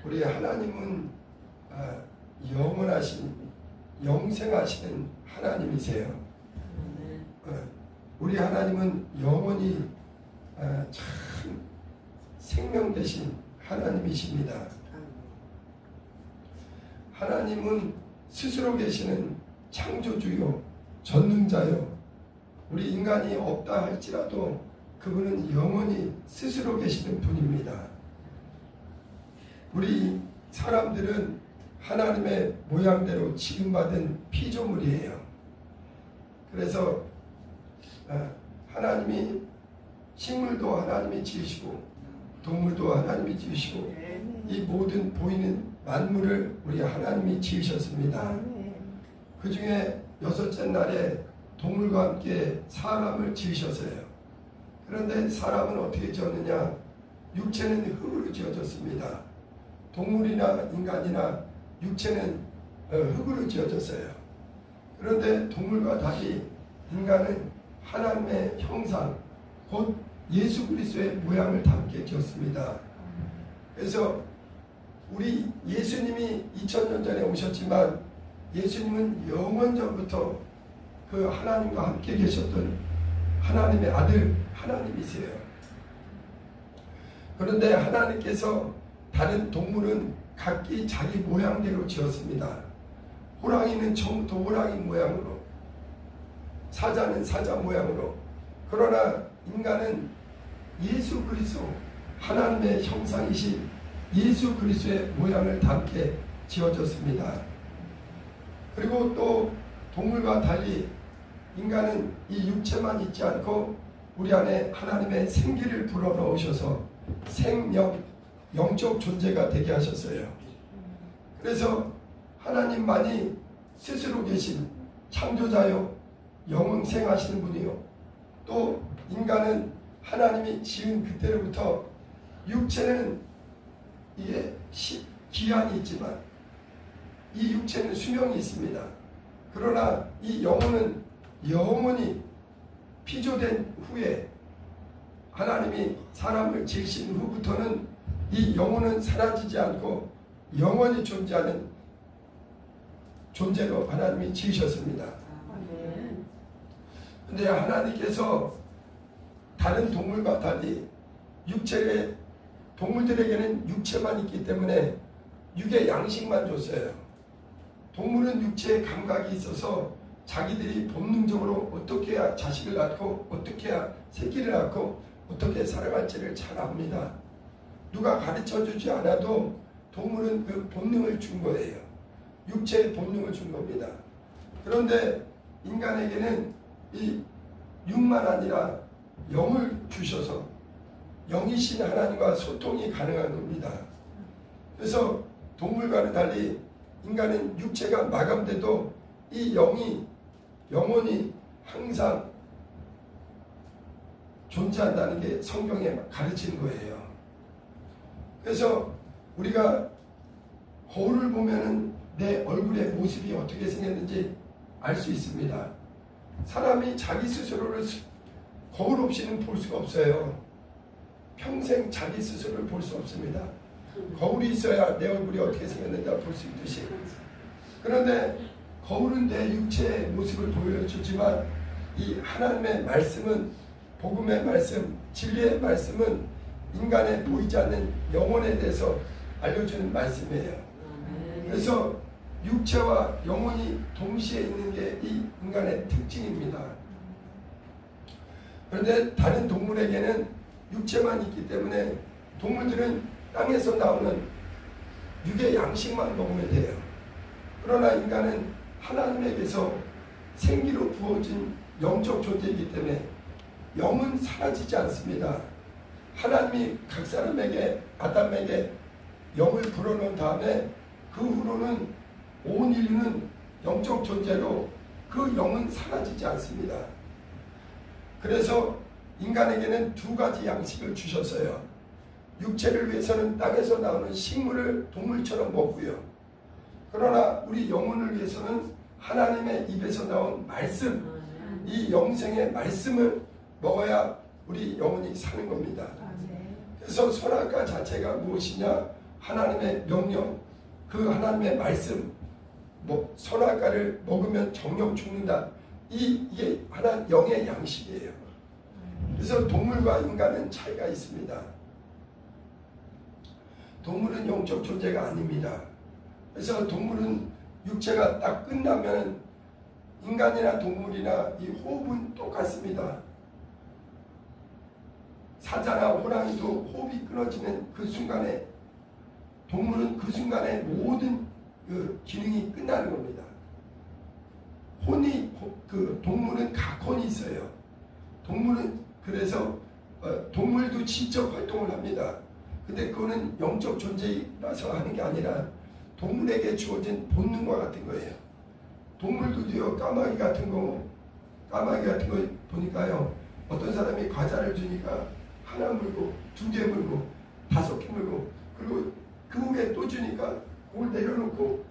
우리 하나님은 영원하신 영생하시는 하나님이세요. 우리 하나님은 영원히 참 생명 되신 하나님이십니다. 하나님은 스스로 계시는 창조주요 전능자요. 우리 인간이 없다 할지라도 그분은 영원히 스스로 계시는 분입니다. 우리 사람들은 하나님의 모양대로 지음받은 피조물이에요. 그래서 하나님이 식물도 하나님이 지으시고 동물도 하나님이 지으시고 이 모든 보이는 만물을 우리 하나님이 지으셨습니다. 그 중에 여섯째 날에 동물과 함께 사람을 지으셨어요. 그런데 사람은 어떻게 지었느냐? 육체는 흙으로 지어졌습니다. 동물이나 인간이나 육체는 흙으로 지어졌어요. 그런데 동물과 달리 인간은 하나님의 형상, 곧 예수 그리스도의 모양을 담게 지었습니다. 그래서 우리 예수님이 2000년 전에 오셨지만 예수님은 영원 전부터 그 하나님과 함께 계셨던 하나님의 아들 하나님이세요. 그런데 하나님께서 다른 동물은 각기 자기 모양대로 지었습니다. 호랑이는 처음부터 호랑이 모양으로, 사자는 사자 모양으로, 그러나 인간은 예수 그리스도 하나님의 형상이신 예수 그리스도의 모양을 담게 지어졌습니다. 그리고 또 동물과 달리 인간은 이 육체만 있지 않고 우리 안에 하나님의 생기를 불어넣으셔서 생명, 영적 존재가 되게 하셨어요. 그래서 하나님만이 스스로 계신 창조자요 영생하시는 분이요, 또 인간은 하나님이 지은 그때로부터 육체는 이게 기한이 있지만 이 육체는 수명이 있습니다. 그러나 이 영혼은 영원히 피조된 후에 하나님이 사람을 지으신 후부터는 이 영혼은 사라지지 않고 영원히 존재하는 존재로 하나님이 지으셨습니다. 그런데 하나님께서 다른 동물과 달리 동물들에게는 육체만 있기 때문에 육의 양식만 줬어요. 동물은 육체의 감각이 있어서 자기들이 본능적으로 어떻게 해야 자식을 낳고 어떻게 해야 새끼를 낳고 어떻게 살아갈지를 잘 압니다. 누가 가르쳐주지 않아도 동물은 그 본능을 준 거예요. 육체의 본능을 준 겁니다. 그런데 인간에게는 이 육만 아니라 영을 주셔서 영이신 하나님과 소통이 가능한 겁니다. 그래서 동물과는 달리 인간은 육체가 마감돼도 이 영이 영원히 항상 존재한다는 게 성경에 가르치는 거예요. 그래서 우리가 거울을 보면은 내 얼굴의 모습이 어떻게 생겼는지 알 수 있습니다. 사람이 자기 스스로를 거울 없이는 볼 수가 없어요. 평생 자기 스스로를 볼 수 없습니다. 거울이 있어야 내 얼굴이 어떻게 생겼는지 볼 수 있듯이. 그런데 거울은 내 육체의 모습을 보여주지만 이 하나님의 말씀은, 복음의 말씀, 진리의 말씀은 인간의 보이지 않는 영혼에 대해서 알려주는 말씀이에요. 그래서 육체와 영혼이 동시에 있는 게 이 인간의 특징입니다. 그런데 다른 동물에게는 육체만 있기 때문에 동물들은 땅에서 나오는 육의 양식만 먹으면 돼요. 그러나 인간은 하나님에게서 생기로 부어진 영적 존재이기 때문에 영은 사라지지 않습니다. 하나님이 각 사람에게, 아담에게 영을 불어넣은 다음에 그 후로는 온 인류는 영적 존재로 그 영은 사라지지 않습니다. 그래서 인간에게는 두 가지 양식을 주셨어요. 육체를 위해서는 땅에서 나오는 식물을 동물처럼 먹고요. 그러나 우리 영혼을 위해서는 하나님의 입에서 나온 말씀, 이 영생의 말씀을 먹어야 우리 영혼이 사는 겁니다. 그래서 선악과 자체가 무엇이냐? 하나님의 명령, 그 하나님의 말씀, 뭐 선악과를 먹으면 정령 죽는다. 이게 하나 영의 양식이에요. 그래서 동물과 인간은 차이가 있습니다. 동물은 영적 존재가 아닙니다. 그래서 동물은 육체가 딱 끝나면 인간이나 동물이나 이 호흡은 똑같습니다. 사자나 호랑이도 호흡이 끊어지는 그 순간에 동물은 그 순간에 모든 그 기능이 끝나는 겁니다. 동물은 각혼이 있어요. 동물은 그래서 동물도 지적 활동을 합니다. 근데 그거는 영적 존재라서 하는 게 아니라 동물에게 주어진 본능과 같은 거예요. 동물도요, 까마귀 같은 거 보니까요, 어떤 사람이 과자를 주니까 하나 물고, 2개 물고, 5개 물고, 그리고 그 후에 또 주니까 그걸 내려놓고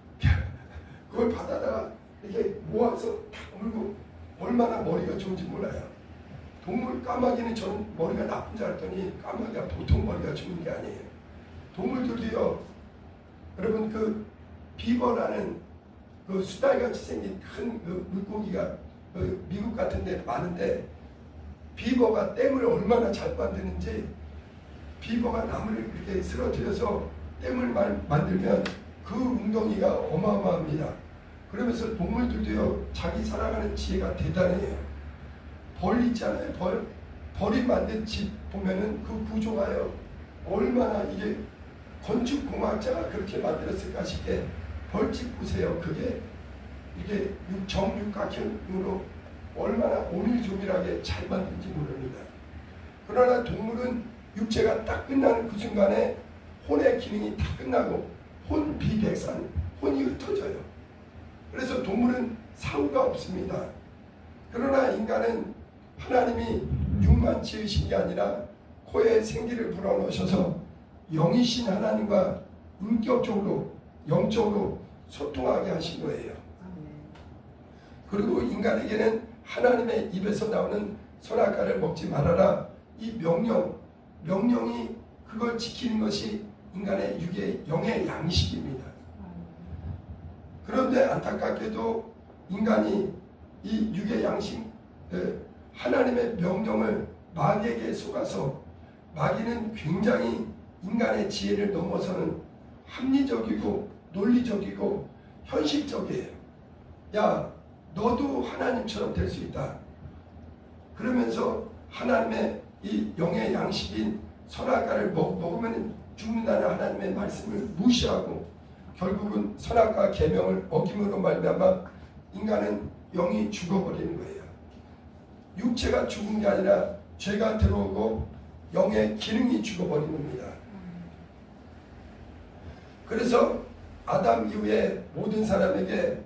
그걸 받아다가 이렇게 모아서 탁 물고, 얼마나 머리가 좋은지 몰라요. 동물 까마귀는 저는 머리가 나쁜 줄 알았더니 까마귀가 보통 머리가 좋은 게 아니에요. 동물들도요, 여러분 그 비버라는 그 수달같이 생긴 큰 그 물고기가 그 미국 같은 데 많은데, 비버가 댐을 얼마나 잘 만드는지, 비버가 나무를 이렇게 쓰러뜨려서 댐을 만들면 그 웅덩이가 어마어마합니다. 그러면서 동물들도요, 자기 살아가는 지혜가 대단해요. 벌 있잖아요. 벌이 만든 집 보면은 그 구조가요, 얼마나 이게 건축공학자가 그렇게 만들었을까 싶게, 벌집 보세요. 그게 이게 정육각형으로 얼마나 오밀조밀하게 잘 만든지 모릅니다. 그러나 동물은 육체가 딱 끝나는 그 순간에 혼의 기능이 다 끝나고 혼비백산, 혼이 흩어져요. 그래서 동물은 사후가 없습니다. 그러나 인간은 하나님이 육만 지으신 게 아니라 코에 생기를 불어넣으셔서 영이신 하나님과 인격적으로, 영적으로 소통하게 하신 거예요. 그리고 인간에게는 하나님의 입에서 나오는 선악과를 먹지 말아라, 이 명령이 그걸 지키는 것이 인간의 육의 영의 양식입니다. 그런데 안타깝게도 인간이 이 육의 양식, 하나님의 명령을 마귀에게 속아서, 마귀는 굉장히 인간의 지혜를 넘어서는 합리적이고 논리적이고 현실적이에요. 야, 너도 하나님처럼 될 수 있다. 그러면서 하나님의 이 영의 양식인 선악과를 먹으면 죽는다는 하나님의 말씀을 무시하고, 결국은 선악과 계명을 어김으로 말미암아 인간은 영이 죽어버리는 거예요. 육체가 죽은 게 아니라 죄가 들어오고 영의 기능이 죽어버리는 겁니다. 그래서 아담 이후에 모든 사람에게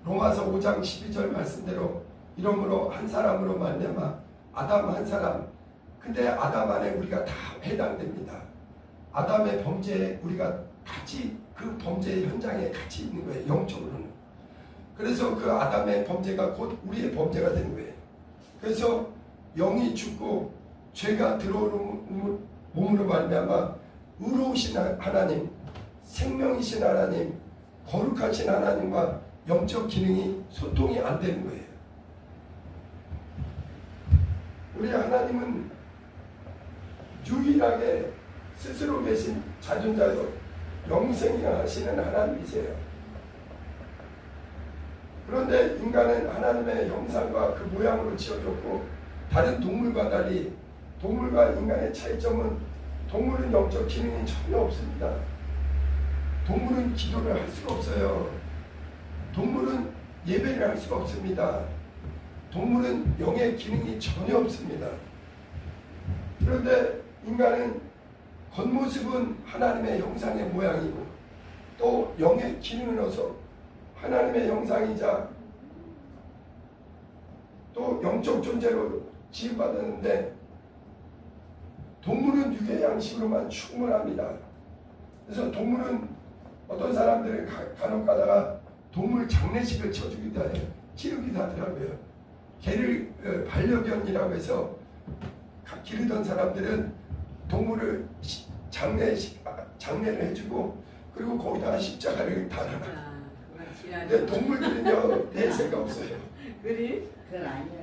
로마서 5장 12절 말씀대로 이러므로 한 사람으로 말미암아 아담 한 사람, 근데 아담 안에 우리가 다 해당됩니다. 아담의 범죄에 우리가 같이 그 범죄의 현장에 같이 있는 거예요. 영적으로는. 그래서 그 아담의 범죄가 곧 우리의 범죄가 되는 거예요. 그래서 영이 죽고 죄가 들어오는 몸으로 말미암아 의로우신 하나님, 생명이신 하나님, 거룩하신 하나님과 영적 기능이 소통이 안 되는 거예요. 우리 하나님은 유일하게 스스로 계신 자존자로 영생하시는 하나님이세요. 그런데 인간은 하나님의 형상과 그 모양으로 지어졌고, 다른 동물과 달리 동물과 인간의 차이점은, 동물은 영적 기능이 전혀 없습니다. 동물은 기도를 할 수가 없어요. 동물은 예배를 할 수가 없습니다. 동물은 영의 기능이 전혀 없습니다. 그런데 인간은 겉모습은 하나님의 형상의 모양이고, 또 영의 기능을 넣어서 하나님의 형상이자 또 영적 존재로 지음받았는데, 동물은 육의 양식으로만 충분합니다. 그래서 동물은 어떤 사람들은 간혹 가다가 동물 장례식을 치르기도 하더라고요. 개를 반려견이라고 해서 기르던 사람들은 동물을 장례를 해주고 그리고 거기다가 십자가를 달아놔. 그건 근데 동물들은요 내세가 없어요. 그래? 그건 아니야.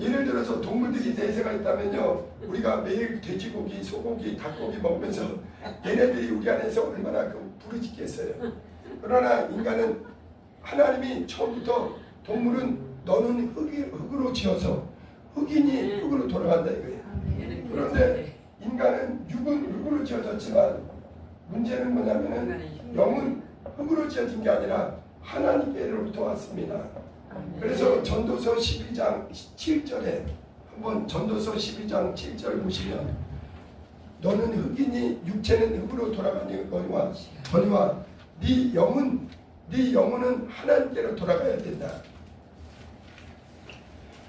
예를 들어서 동물들이 내세가 있다면요 우리가 매일 돼지고기, 소고기, 닭고기 먹으면서 얘네들이 우리 안에서 얼마나 부르짖겠어요. 그러나 인간은 하나님이 처음부터 동물은 너는 흙으로 지어서 흙이니 흙으로 돌아간다 이거예요. 그런데 인간은 육은 흙으로 지어졌지만 문제는 뭐냐면은 영은 흙으로 지어진 게 아니라 하나님께로부터 왔습니다. 그래서 전도서 12장 7절에 한번 전도서 12장 7절 보시면 너는 흙이니 육체는 흙으로 돌아가니거니와 네 영혼은 하나님께로 돌아가야 된다.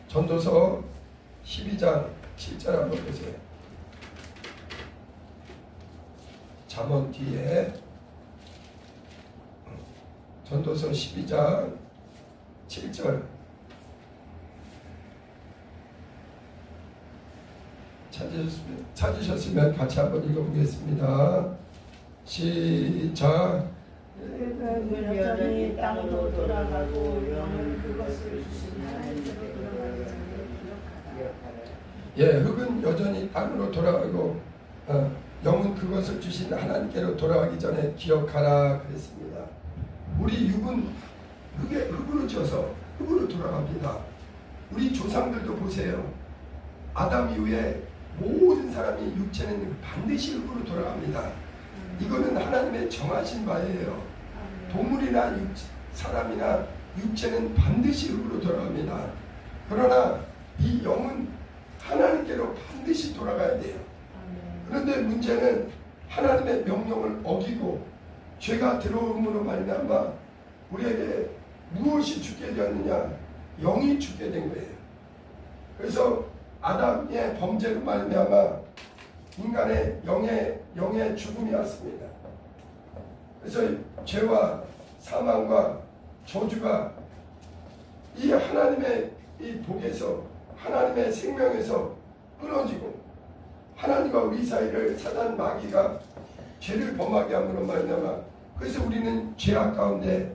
전도서 12장 7절 한번 보세요. 잠언 뒤에 전도서 12장 7절 찾으셨으면 같이 한번 읽어보겠습니다. 시작. 흙은 여전히 땅으로 돌아가고 영은 그것을 주신 하나님께로 돌아가기 전에 기억하라. 예, 흙은 여전히 땅으로 돌아가고 영은 그것을 주신 하나님께로 돌아가기 전에 기억하라 그랬습니다. 우리 육은 흙으로 지어서 흙으로 돌아갑니다. 우리 조상들도 보세요. 아담 이후에 모든 사람이 육체는 반드시 흙으로 돌아갑니다. 이거는 하나님의 정하신 바예요. 동물이나 사람이나 육체는 반드시 흙으로 돌아갑니다. 그러나 이 영은 하나님께로 반드시 돌아가야 돼요. 그런데 문제는 하나님의 명령을 어기고 죄가 들어옴으로 말미암아 우리에게 무엇이 죽게 되었느냐? 영이 죽게 된 거예요. 그래서 아담의 범죄로 말미암아 인간의 영의 죽음이 왔습니다. 그래서 죄와 사망과 저주가 이 하나님의 이 복에서 하나님의 생명에서 끊어지고 하나님과 우리 사이를 사단 마귀가 죄를 범하게 함으로 말미암아 그래서 우리는 죄악 가운데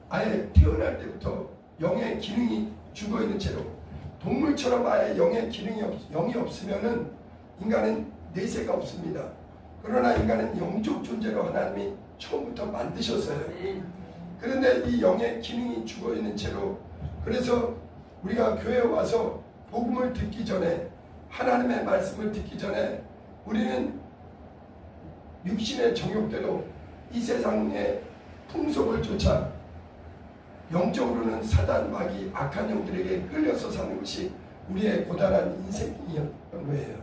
아예 태어날 때부터 영의 기능이 죽어있는 채로 동물처럼 아예 영의 영이 없으면은 인간은 내세가 없습니다. 그러나 인간은 영적 존재로 하나님이 처음부터 만드셨어요. 그런데 이 영의 기능이 죽어있는 채로 그래서 우리가 교회에 와서 복음을 듣기 전에 하나님의 말씀을 듣기 전에 우리는 육신의 정욕대로 이 세상의 풍속을 쫓아 영적으로는 사단 마귀 악한 영들에게 끌려서 사는 것이 우리의 고단한 인생이었던 거예요.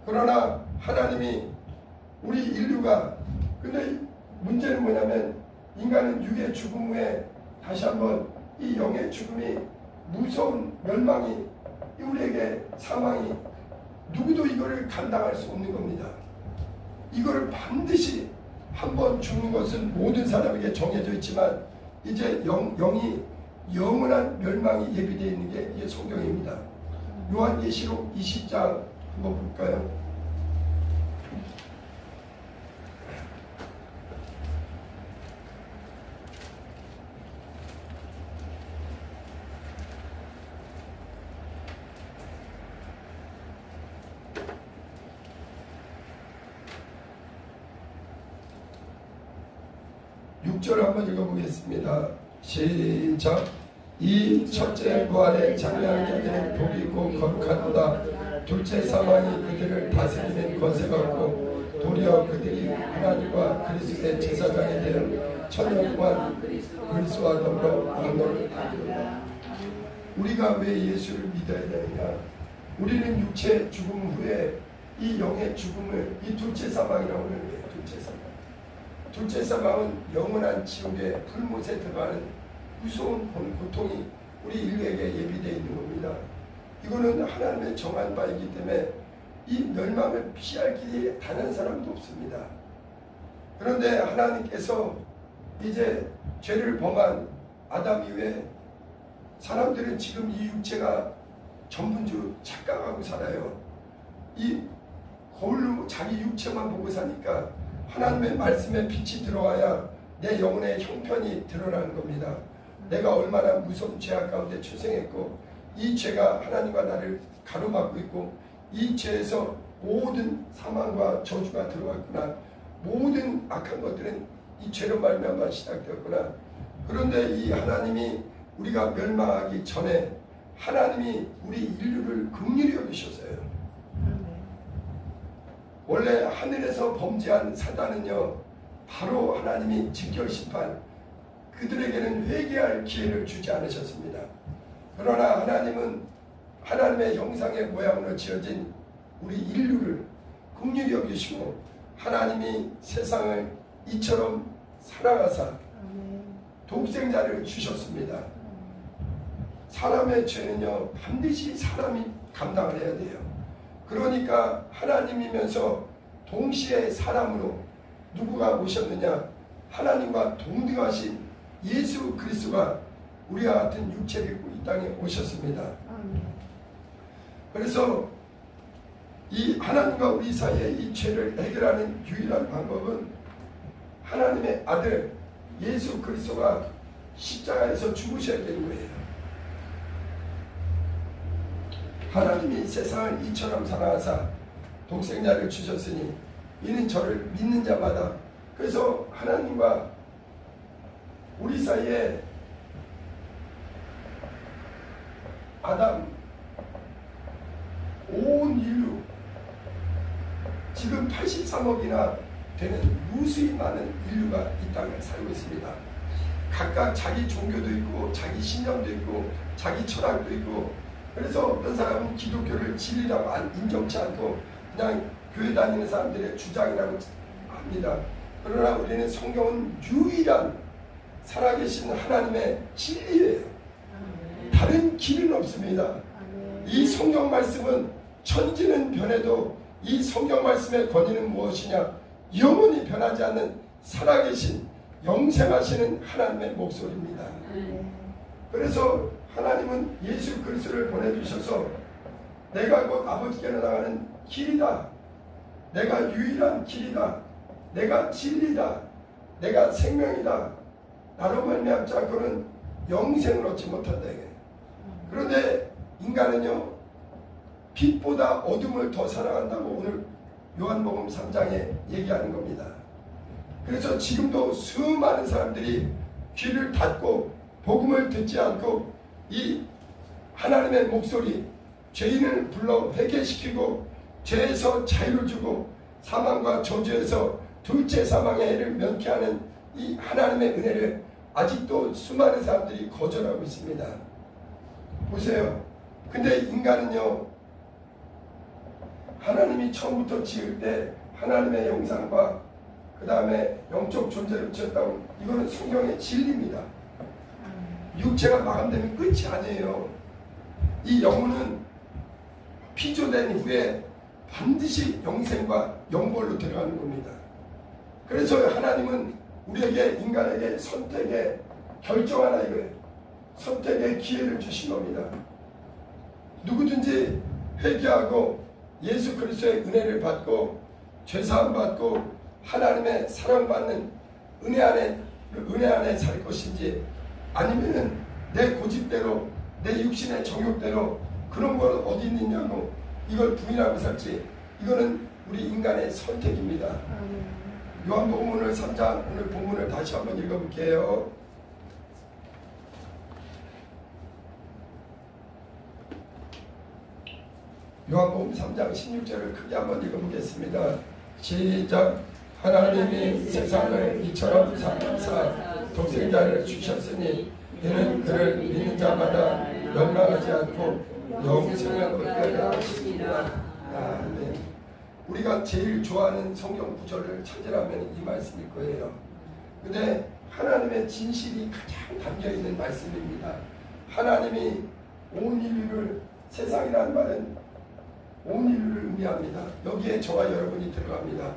그러나 하나님이 우리 인류가 근데 문제는 뭐냐면 인간은 육의 죽음 후에 다시 한번 이 영의 죽음이 무서운 멸망이 우리에게 사망이 누구도 이거를 감당할 수 없는 겁니다. 이거를 반드시 한번 죽는 것은 모든 사람에게 정해져 있지만 이제 영이 영원한 멸망이 예비되어 있는 게 이게 성경입니다. 요한계시록 20장 한번 볼까요? 절 한번 읽어보겠습니다. 시작. 이 첫째 부활의 장래한 자들은 복이 있고 거룩하도다. 둘째 사망이 그들을 다스리는 권세가 없고 도리어 그들이 하나님과 그리스도의 제사장이 되는 천년 동안 그리스도와 더불어 왕노를 하리로다. 우리가 왜 예수를 믿어야 되느냐? 우리는 육체 죽음 후에 이 영의 죽음을 이 둘째 사망이라고 하는 거예요. 둘째 사망. 둘째 사망은 영원한 지옥의 불못에 들어가는 무서운 고통이 우리 인류에게 예비되어 있는 겁니다. 이거는 하나님의 정한 바이기 때문에 이 멸망을 피할 길이 단 한 사람도 없습니다. 그런데 하나님께서 이제 죄를 범한 아담 이후에 사람들은 지금 이 육체가 전분주 착각하고 살아요. 이 거울로 자기 육체만 보고 사니까 하나님의 말씀에 빛이 들어와야 내 영혼의 형편이 드러나는 겁니다. 내가 얼마나 무서운 죄악 가운데 출생했고 이 죄가 하나님과 나를 가로막고 있고 이 죄에서 모든 사망과 저주가 들어왔구나. 모든 악한 것들은 이 죄로 말미암아 시작되었구나. 그런데 이 하나님이 우리가 멸망하기 전에 하나님이 우리 인류를 긍휼히 여기셨어요. 원래 하늘에서 범죄한 사단은요, 바로 하나님이 직결심판, 그들에게는 회개할 기회를 주지 않으셨습니다. 그러나 하나님은 하나님의 형상의 모양으로 지어진 우리 인류를 긍휼히 여기시고 하나님이 세상을 이처럼 사랑하사 독생자를 주셨습니다. 사람의 죄는요, 반드시 사람이 감당을 해야 돼요. 그러니까 하나님이면서 동시에 사람으로 누구가 오셨느냐? 하나님과 동등하신 예수 그리스도가 우리와 같은 육체를 입고 이 땅에 오셨습니다. 그래서 이 하나님과 우리 사이의 이 죄를 해결하는 유일한 방법은 하나님의 아들 예수 그리스도가 십자가에서 죽으셔야 되는 거예요. 하나님이 세상을 이처럼 사랑하사 독생자를 주셨으니 이는 저를 믿는 자마다, 그래서 하나님과 우리 사이에 아담, 온 인류, 지금 83억이나 되는 무수히 많은 인류가 이 땅을 살고 있습니다. 각각 자기 종교도 있고 자기 신념도 있고 자기 철학도 있고, 그래서 어떤 사람은 기독교를 진리라고 인정치 않고 그냥 교회 다니는 사람들의 주장이라고 합니다. 그러나 우리는 성경은 유일한 살아계신 하나님의 진리예요. 다른 길은 없습니다. 이 성경 말씀은 천지는 변해도 이 성경 말씀의 권위는 무엇이냐? 영원히 변하지 않는 살아계신 영생하시는 하나님의 목소리입니다. 그래서 하나님은 예수 그리스도를 보내주셔서 내가 곧 아버지께로 나가는 길이다, 내가 유일한 길이다, 내가 진리다, 내가 생명이다, 나로 말미암지 않고는 영생을 얻지 못한다. 그런데 인간은요, 빛보다 어둠을 더 사랑한다고 오늘 요한복음 3장에 얘기하는 겁니다. 그래서 지금도 수많은 사람들이 귀를 닫고 복음을 듣지 않고 이 하나님의 목소리, 죄인을 불러 회개시키고 죄에서 자유를 주고 사망과 저주에서 둘째 사망의 해를 면케하는 이 하나님의 은혜를 아직도 수많은 사람들이 거절하고 있습니다. 보세요. 근데 인간은요, 하나님이 처음부터 지을 때 하나님의 영상과 그 다음에 영적 존재를 지었다고, 이거는 성경의 진리입니다. 육체가 마감되면 끝이 아니에요. 이 영혼은 피조된 후에 반드시 영생과 영벌로 들어가는 겁니다. 그래서 하나님은 우리에게, 인간에게 선택의 결정하라 이거예요. 선택의 기회를 주신 겁니다. 누구든지 회개하고 예수 그리스도의 은혜를 받고 죄사함 받고 하나님의 사랑받는 은혜 안에 살 것인지, 아니면은 내 고집대로 내 육신의 정욕대로 그런 걸 어디 있느냐고 이걸 부인하고 살지, 이거는 우리 인간의 선택입니다. 요한복음 오늘 3장 오늘 본문을 다시 한번 읽어볼게요. 요한복음 3장 16절을 크게 한번 읽어보겠습니다. 시작. 하나님이 세상을 이처럼 사랑하사 독생자를 주셨으니 이는 그를 믿는 자마다 멸망하지 않고 영생을 얻게 하시니라. 아멘. 우리가 제일 좋아하는 성경 구절을 찾으라면 이 말씀일 거예요. 근데 하나님의 진실이 가장 담겨있는 말씀입니다. 하나님이 온 인류를, 세상이라는 말은 온 인류를 의미합니다. 여기에 저와 여러분이 들어갑니다.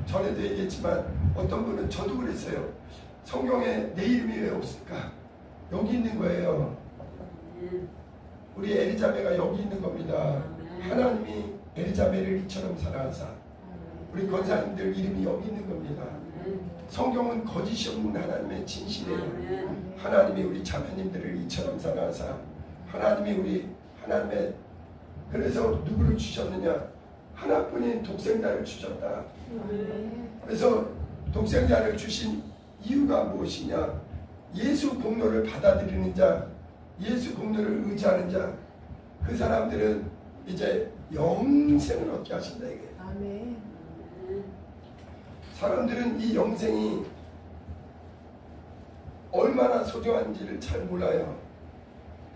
전에도 얘기했지만 어떤 분은, 저도 그랬어요. 성경에 내 이름이 왜 없을까? 여기 있는 거예요. 우리 엘리자베가 여기 있는 겁니다. 하나님이 엘리자벨을 이처럼 사랑하사. 우리 권사님들 이름이 여기 있는 겁니다. 성경은 거짓이 없는 하나님의 진실이에요. 하나님이 우리 자매님들을 이처럼 사랑하사. 하나님이 우리 하나님의, 그래서 누구를 주셨느냐? 하나뿐인 독생자를 주셨다. 그래서 독생자를 주신 이유가 무엇이냐? 예수 공로를 받아들이는 자, 예수 공로를 의지하는 자, 그 사람들은 이제 영생을 얻게 하신다 이게. 아멘. 사람들은 이 영생이 얼마나 소중한지를 잘 몰라요.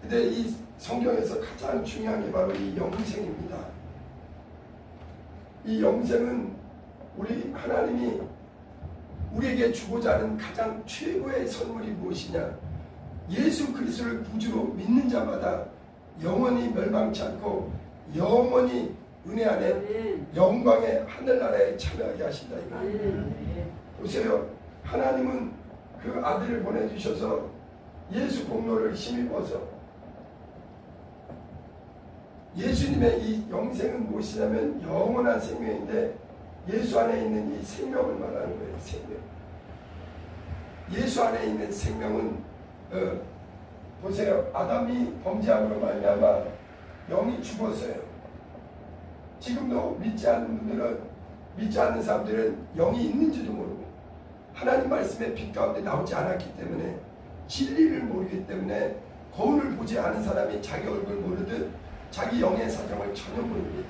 근데 이 성경에서 가장 중요한 게 바로 이 영생입니다. 이 영생은 우리 하나님이 우리에게 주고자 하는 가장 최고의 선물이 무엇이냐? 예수 그리스도를 구주로 믿는 자마다 영원히 멸망치 않고 영원히 은혜 안에 영광의 하늘나라에 참여하게 하신다 이거. 보세요. 하나님은 그 아들을 보내주셔서 예수 공로를 힘입어서 예수님의 이 영생은 무엇이냐면 영원한 생명인데 예수 안에 있는 이 생명을 말하는 거예요. 생명. 예수 안에 있는 생명은 보세요. 아담이 범죄함으로 말미암아 영이 죽었어요. 지금도 믿지 않는 사람들은 영이 있는지도 모르고 하나님 말씀의 빛 가운데 나오지 않았기 때문에 진리를 모르기 때문에 거울을 보지 않은 사람이 자기 얼굴 모르듯 자기 영의 사정을 전혀 모릅니다.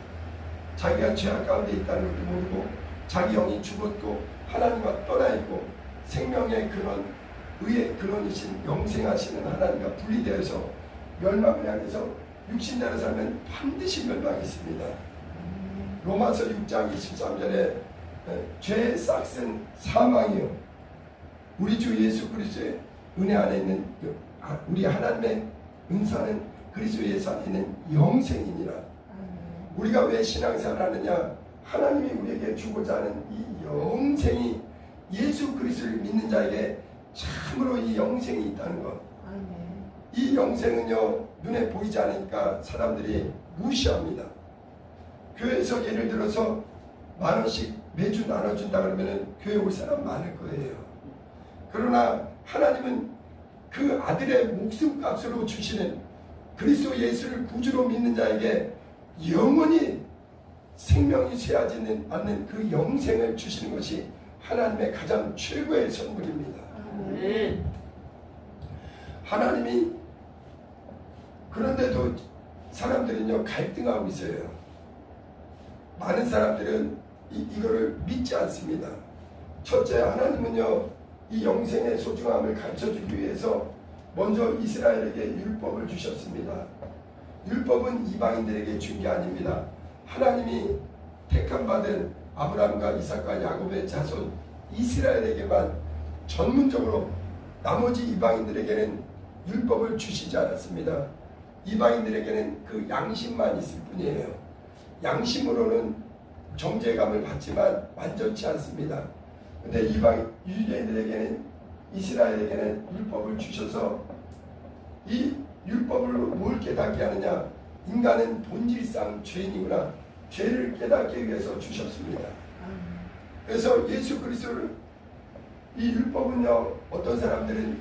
자기가 죄악 가운데 있다는 것도 모르고 자기 영이 죽었고 하나님과 떠나 있고 생명의 근원, 의의 근원이신 영생하시는 하나님과 분리되어서 멸망을 향해서 육신대로 살면 반드시 멸망이 있습니다. 로마서 6장 23절에 죄의 싹은 사망이요 우리 주 예수 그리스도의 은혜 안에 있는 우리 하나님의 은사는 그리스도 예수 안에 있는 영생이니라. 우리가 왜 신앙생활을 하느냐? 하나님이 우리에게 주고자 하는 이 영생이 예수 그리스도를 믿는 자에게 참으로 이 영생이 있다는 것. 이 영생은요 눈에 보이지 않으니까 사람들이 무시합니다. 교회에서 예를 들어서 10,000원씩 매주 나눠준다 그러면 교회 올 사람 많을 거예요. 그러나 하나님은 그 아들의 목숨값으로 주시는 그리스도 예수를 구주로 믿는 자에게 영원히 생명이 쇠하지 않는 그 영생을 주시는 것이 하나님의 가장 최고의 선물입니다. 하나님이 그런데도 사람들은요 갈등하고 있어요. 많은 사람들은 이거를 믿지 않습니다. 첫째, 하나님은요 이 영생의 소중함을 가르쳐주기 위해서 먼저 이스라엘에게 율법을 주셨습니다. 율법은 이방인들에게 준 게 아닙니다. 하나님이 택함받은 아브라함과 이삭과 야곱의 자손 이스라엘에게만 전문적으로, 나머지 이방인들에게는 율법을 주시지 않았습니다. 이방인들에게는 그 양심만 있을 뿐이에요. 양심으로는 정죄감을 받지만 완전치 않습니다. 근데 유대인들에게는, 이스라엘에게는 율법을 주셔서 이 율법으로 뭘 깨닫게 하느냐? 인간은 본질상 죄인이구나. 죄를 깨닫기 위해서 주셨습니다. 그래서 예수 그리스도를, 이 율법은요 어떤 사람들은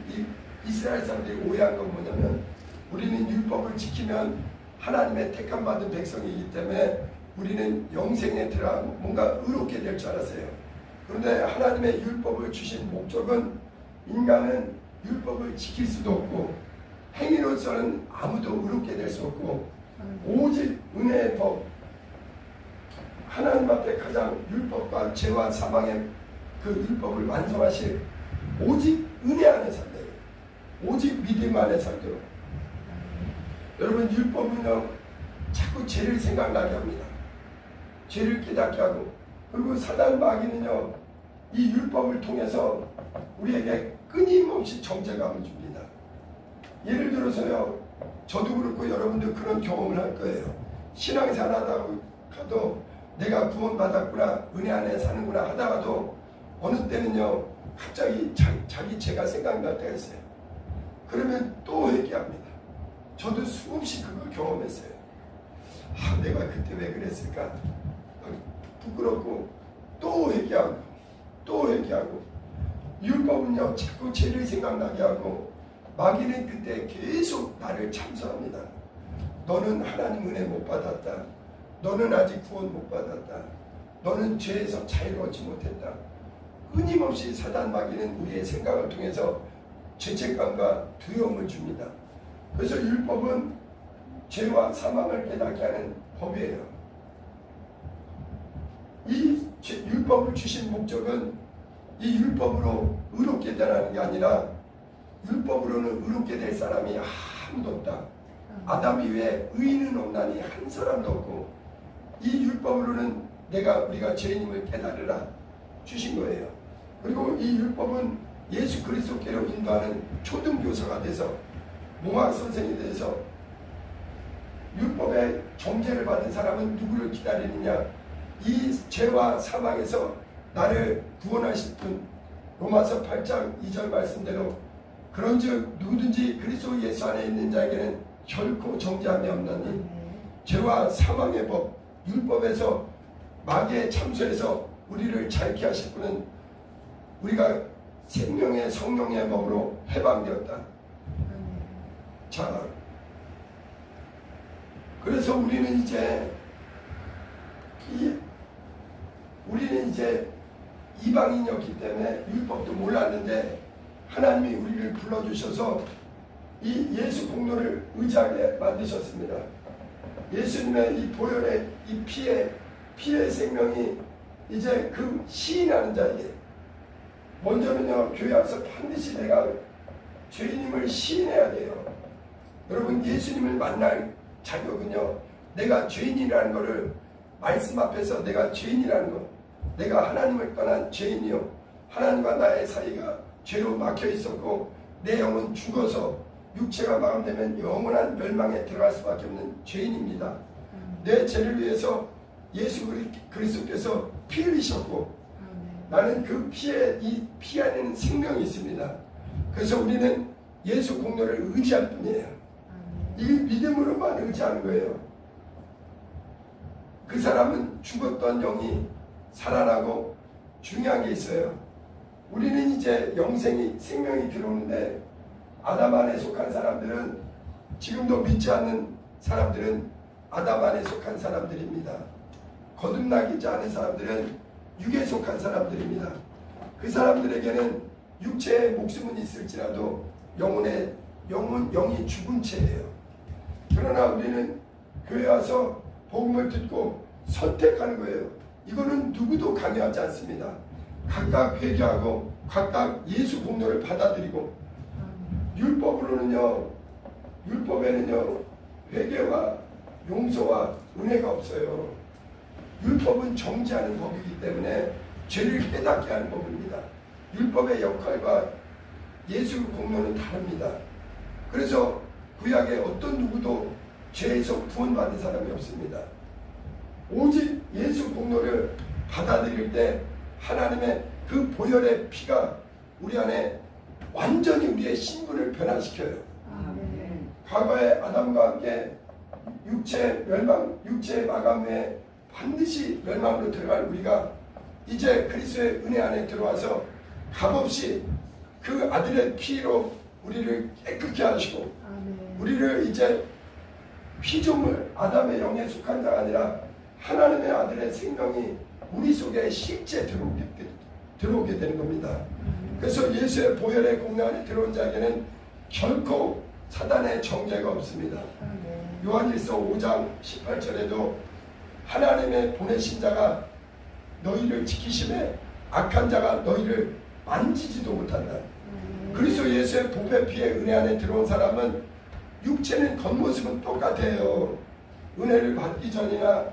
이스라엘 사람들이 오해한 건 뭐냐면 우리는 율법을 지키면 하나님의 택함받은 백성이기 때문에 우리는 영생에 들어가고 뭔가 의롭게 될 줄 알았어요. 그런데 하나님의 율법을 주신 목적은 인간은 율법을 지킬 수도 없고 행위로서는 아무도 의롭게 될 수 없고 오직 은혜의 법, 하나님 앞에 가장 율법과 죄와 사망의 그 율법을 완성하실 오직 은혜 안에 살도록, 오직 믿음 안에 살도록. 여러분, 율법은요 자꾸 죄를 생각나게 합니다. 죄를 깨닫게 하고, 그리고 사단 마귀는요 이 율법을 통해서 우리에게 끊임없이 정죄감을 줍니다. 예를 들어서요, 저도 그렇고 여러분도 그런 경험을 할 거예요. 신앙생활 하다가 가도 내가 구원받았구나, 은혜 안에 사는구나 하다가도 어느 때는요 갑자기 자기 죄가 생각날 때가 있어요. 그러면 또 회개합니다. 저도 수없이 그걸 경험했어요. 내가 그때 왜 그랬을까? 부끄럽고 또 회개하고 또 회개하고. 율법은요 자꾸 죄를 생각나게 하고 마귀는 그때 계속 나를 참소합니다. 너는 하나님 은혜 못 받았다. 너는 아직 구원 못 받았다. 너는 죄에서 자유로워지 못했다. 끊임없이 사단 마귀는 우리의 생각을 통해서 죄책감과 두려움을 줍니다. 그래서 율법은 죄와 사망을 깨닫게 하는 법이에요. 이 율법을 주신 목적은 이 율법으로 의롭게 되라는 게 아니라 율법으로는 의롭게 될 사람이 아무도 없다. 아담 이외에 의인은 없나니 한 사람도 없고 이 율법으로는 우리가 죄인임을 깨달으라 주신 거예요. 그리고 이 율법은 예수 그리스도께로 인도하는 초등교사가 돼서 몽학 선생이 돼서 율법의 정죄를 받은 사람은 누구를 기다리느냐? 이 죄와 사망에서 나를 구원하실 분. 로마서 8장 2절 말씀대로 그런즉 누구든지 그리스도 예수 안에 있는 자에게는 결코 정죄함이 없나니 죄와 사망의 법 율법에서 마귀의 참소에서 우리를 자유케 하실 분은 우리가 생명의 성령의 법으로 해방되었다. 자, 그래서 우리는 이제 이방인이었기 때문에 율법도 몰랐는데 하나님이 우리를 불러주셔서 이 예수 공로를 의지하게 만드셨습니다. 예수님의 이 보혈의 이 피의 생명이 이제 그 시인하는 자에게 먼저는요 교회 와서 반드시 내가 죄인임을 시인해야 돼요. 여러분 예수님을 만날 자격은요 내가 죄인이라는 것을 말씀 앞에서 내가 죄인이라는 것, 내가 하나님을 떠난 죄인이요 하나님과 나의 사이가 죄로 막혀 있었고 내 영은 죽어서 육체가 마감되면 영원한 멸망에 들어갈 수밖에 없는 죄인입니다. 내 죄를 위해서 예수 그리스도께서 피 흘리셨고 나는 그 이 피 안에는 생명이 있습니다. 그래서 우리는 예수 공로를 의지할 뿐이에요. 이 믿음으로만 의지하는 거예요. 그 사람은 죽었던 영이 살아나고 중요한 게 있어요. 우리는 이제 생명이 들어오는데 아담 안에 속한 사람들은 지금도 믿지 않는 사람들은 아담 안에 속한 사람들입니다. 거듭나지 않은 사람들은 육에 속한 사람들입니다. 그 사람들에게는 육체의 목숨은 있을지라도 영이 죽은 채예요. 그러나 우리는 교회 와서 복음을 듣고 선택하는 거예요. 이거는 누구도 강요하지 않습니다. 각각 회개하고 각각 예수 공로를 받아들이고 율법에는요 회개와 용서와 은혜가 없어요. 율법은 정죄하는 법이기 때문에 죄를 깨닫게 하는 법입니다. 율법의 역할과 예수 공로는 다릅니다. 그래서 구약에 어떤 누구도 죄에서 구원받은 사람이 없습니다. 오직 예수 공로를 받아들일 때 하나님의 그 보혈의 피가 우리 안에 완전히 우리의 신분을 변화시켜요. 과거에 아담과 함께 육체의 마감 후에 반드시 멸망으로 들어갈 우리가 이제 그리스도의 은혜 안에 들어와서 값없이 그 아들의 피로 우리를 깨끗게 하시고 우리를 이제 피조물 아담의 영에 속한 자가 아니라 하나님의 아들의 생명이 우리 속에 실제 들어오게 되는 겁니다. 그래서 예수의 보혈의 공로 안에 들어온 자에게는 결코 사단의 정죄가 없습니다. 요한일서 5장 18절에도 하나님의 보내신 자가 너희를 지키심에 악한 자가 너희를 만지지도 못한다. 그리스도 예수의 보배 피의 은혜 안에 들어온 사람은 육체는 겉모습은 똑같아요. 은혜를 받기 전이나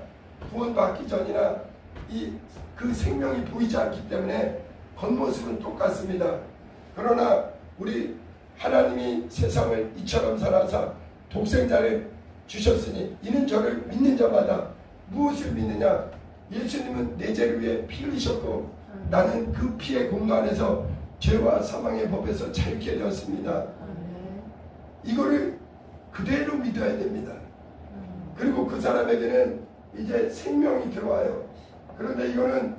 구원받기 전이나 그 생명이 보이지 않기 때문에 겉모습은 똑같습니다. 그러나 우리 하나님이 세상을 이처럼 살아서 독생자를 주셨으니 이는 저를 믿는 자마다 무엇을 믿느냐? 예수님은 내 죄를 위해 피 흘리셨고 나는 그 피의 공로 안에서 죄와 사망의 법에서 자유케 되었습니다. 이거를 그대로 믿어야 됩니다. 그리고 그 사람에게는 이제 생명이 들어와요. 그런데 이거는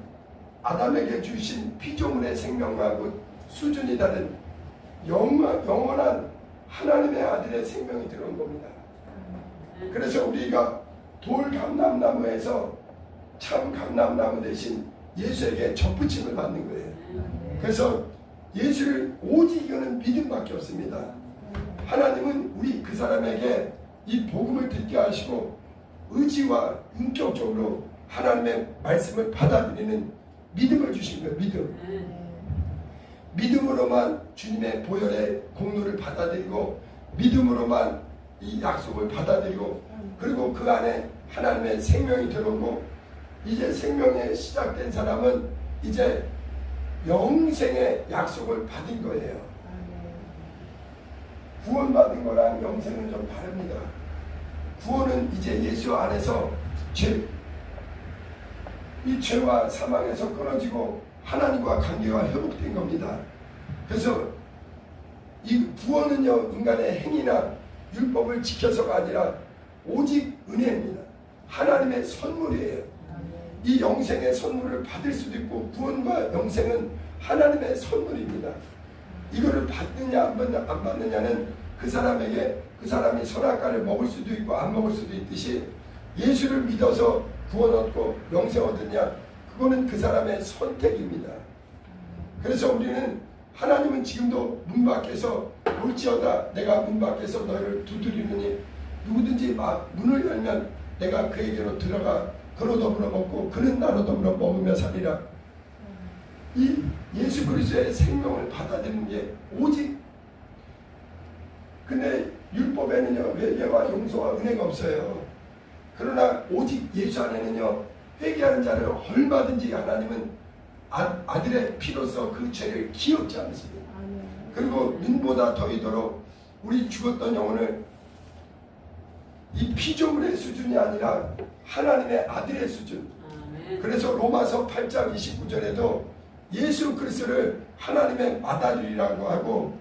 아담에게 주신 피조물의 생명하고 수준이 다른 영원한 하나님의 아들의 생명이 들어온 겁니다. 그래서 우리가 돌 감람나무에서 참 감람나무 대신 예수에게 접붙임을 받는 거예요. 그래서 예수를 오직 이거는 믿음밖에 없습니다. 하나님은 우리 그 사람에게 이 복음을 듣게 하시고 의지와 인격적으로 하나님의 말씀을 받아들이는 믿음을 주신 거예요. 믿음으로만 주님의 보혈의 공로를 받아들이고 믿음으로만 이 약속을 받아들이고 그리고 그 안에 하나님의 생명이 들어오고 이제 생명이 시작된 사람은 이제 영생의 약속을 받은 거예요. 구원받은 거랑 영생은 좀 다릅니다. 구원은 이제 예수 안에서 이 죄와 사망에서 끊어지고 하나님과 관계가 회복된 겁니다. 그래서 이 구원은요 인간의 행위나 율법을 지켜서가 아니라 오직 은혜입니다. 하나님의 선물이에요. 이 영생의 선물을 받을 수도 있고 구원과 영생은 하나님의 선물입니다. 이거를 받느냐 안 받느냐는 그 사람에게 그 사람이 선악과를 먹을 수도 있고 안 먹을 수도 있듯이 예수를 믿어서 구원 얻고 영생 얻느냐 그거는 그 사람의 선택입니다. 그래서 우리는 하나님은 지금도 문 밖에서 올지어다 내가 문 밖에서 너희를 두드리느니 누구든지 문을 열면 내가 그에게로 들어가 그로 더불어 먹고 그는 나로 더불어 먹으며 살리라. 이 예수 그리스도의 생명을 받아들이는 게 오직 근데 율법에는요 회개와 용서와 은혜가 없어요. 그러나 오직 예수 안에는요 회개하는 자를 얼마든지 하나님은 아들의 피로써 그 죄를 기억지 않습니다. 그리고 눈보다 더이도록 우리 죽었던 영혼을 이 피조물의 수준이 아니라 하나님의 아들의 수준. 그래서 로마서 8장 29절에도 예수 그리스도를 하나님의 맏아들이라고 하고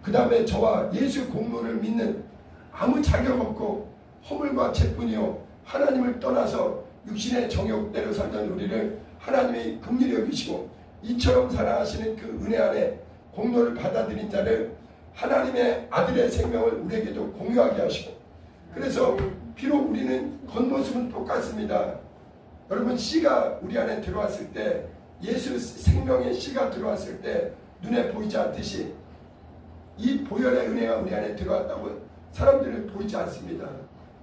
그 다음에 저와 예수 공로를 믿는 아무 자격 없고 허물과 죄뿐이요 하나님을 떠나서 육신의 정욕대로 살던 우리를 하나님이 긍휼히 여기시고 이처럼 사랑하시는 그 은혜 안에 공로를 받아들인 자를 하나님의 아들의 생명을 우리에게도 공유하게 하시고 그래서 비록 우리는 겉모습은 똑같습니다. 여러분 씨가 우리 안에 들어왔을 때 예수 생명의 씨가 들어왔을 때 눈에 보이지 않듯이 이 보혈의 은혜가 우리 안에 들어왔다고 사람들은 보이지 않습니다.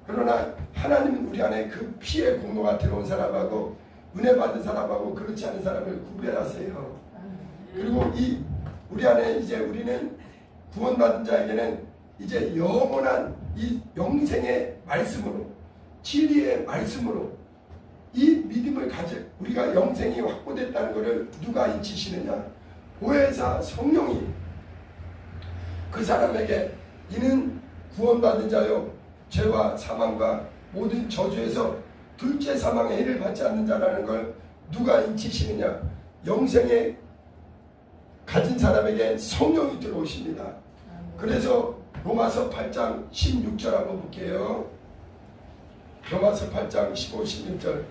그러나 하나님은 우리 안에 그 피의 공로가 들어온 사람하고 은혜 받은 사람하고 그렇지 않은 사람을 구별하세요. 그리고 이 우리 안에 이제 우리는 구원받은 자에게는 이제 영원한 이 영생의 말씀으로 진리의 말씀으로 이 믿음을 가질 우리가 영생이 확보됐다는 것을 누가 인치시느냐 보혜사 성령이 그 사람에게 이는 구원받은 자요 죄와 사망과 모든 저주에서 둘째 사망의 해를 받지 않는 자라는 걸 누가 인치시느냐 영생에 가진 사람에게 성령이 들어오십니다. 그래서 로마서 8장 16절 한번 볼게요. 로마서 8장 15, 16절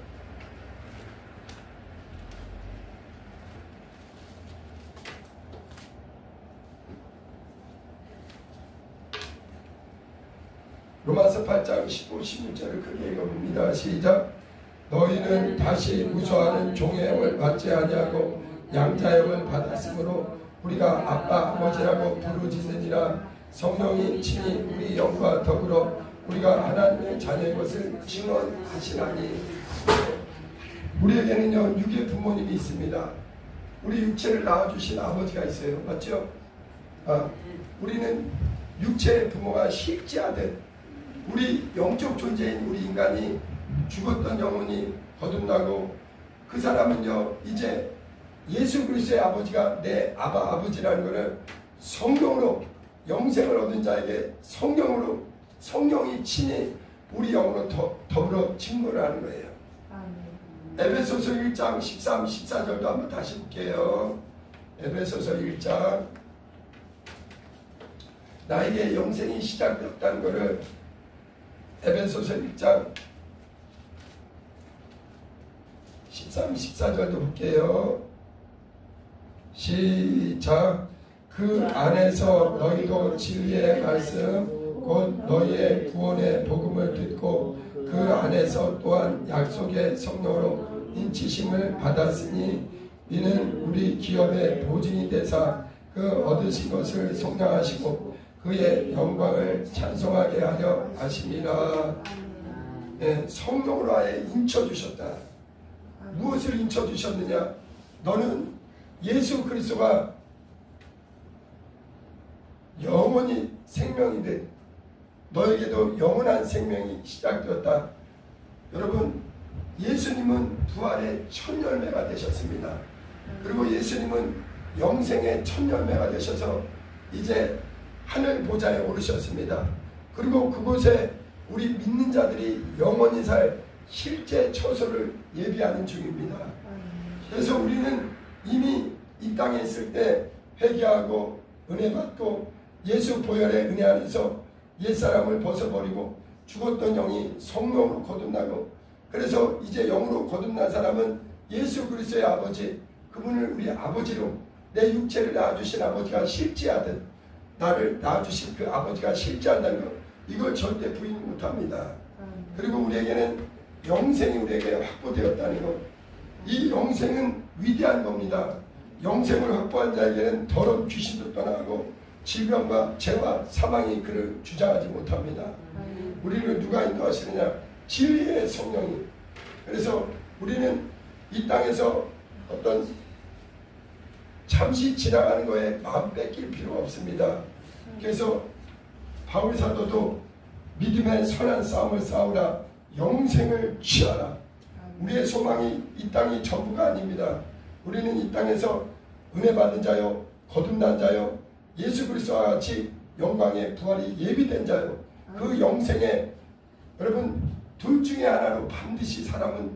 로마서 8장 15, 16절을 크게 읽어봅니다. 시작. 너희는 다시 무소하는 종의 영을 받지 아니하고 양자의 영을 받았으므로 우리가 아빠 아버지라고 부르짖느니라. 성령이 친히 우리 영과 더불어 우리가 하나님의 자녀의 것을 증언하시나니. 우리에게는요 육의 부모님이 있습니다. 우리 육체를 낳아주신 아버지가 있어요. 맞죠? 우리는 육체의 부모가 실제하듯 우리 영적 존재인 우리 인간이 죽었던 영혼이 거듭나고 그 사람은요 이제 예수 그리스도의 아버지가 내 아버지라는 것을 성령으로 영생을 얻은 자에게 성령으로 성령이 친히 우리 영으로 더불어 증거를 하는 거예요. 에베소서 1장 13, 14절도 한번 다시 볼게요. 에베소서 1장 나에게 영생이 시작되었다는 것을 에베소서 1장 13, 14절도 볼게요. 시작. 그 안에서 너희도 진리의 말씀 곧 너희의 구원의 복음을 듣고 그 안에서 또한 약속의 성령으로 인치심을 받았으니 이는 우리 기업의 보증이 되사 그 얻으신 것을 속량하시고 그의 영광을 찬송하게 하려 하심이라. 네, 성령으로 아예 인쳐주셨다. 무엇을 인쳐주셨느냐? 너는 예수 그리스도가 영원히 생명이 돼 너에게도 영원한 생명이 시작되었다. 여러분, 예수님은 부활의 첫 열매가 되셨습니다. 그리고 예수님은 영생의 첫 열매가 되셔서 이제 하늘 보좌에 오르셨습니다. 그리고 그곳에 우리 믿는 자들이 영원히 살 실제 처소를 예비하는 중입니다. 그래서 우리는 이미 이 땅에 있을 때 회개하고 은혜 받고 예수 보혈의 은혜 안에서 옛사람을 벗어버리고 죽었던 영이 성령으로 거듭나고, 그래서 이제 영으로 거듭난 사람은 예수 그리스도의 아버지, 그분을 우리 아버지로, 내 육체를 낳아주신 아버지가 실제하듯 나를 낳아주신 그 아버지가 실제한다는 것, 이걸 절대 부인 못합니다. 그리고 우리에게는 영생이 우리에게 확보되었다는 것, 이 영생은 위대한 겁니다. 영생을 확보한 자에게는 더러운 귀신도 떠나고 질병과 죄와 사망이 그를 주장하지 못합니다. 우리를 누가 인도하시느냐? 진리의 성령이. 그래서 우리는 이 땅에서 어떤 잠시 지나가는 거에 마음 뺏길 필요 없습니다. 그래서 바울 사도도 믿음의 선한 싸움을 싸우라, 영생을 취하라. 우리의 소망이 이 땅이 전부가 아닙니다. 우리는 이 땅에서 은혜 받은 자요, 거듭난 자요, 예수 그리스도와 같이 영광의 부활이 예비된 자요, 그 영생에, 여러분, 둘 중에 하나로 반드시 사람은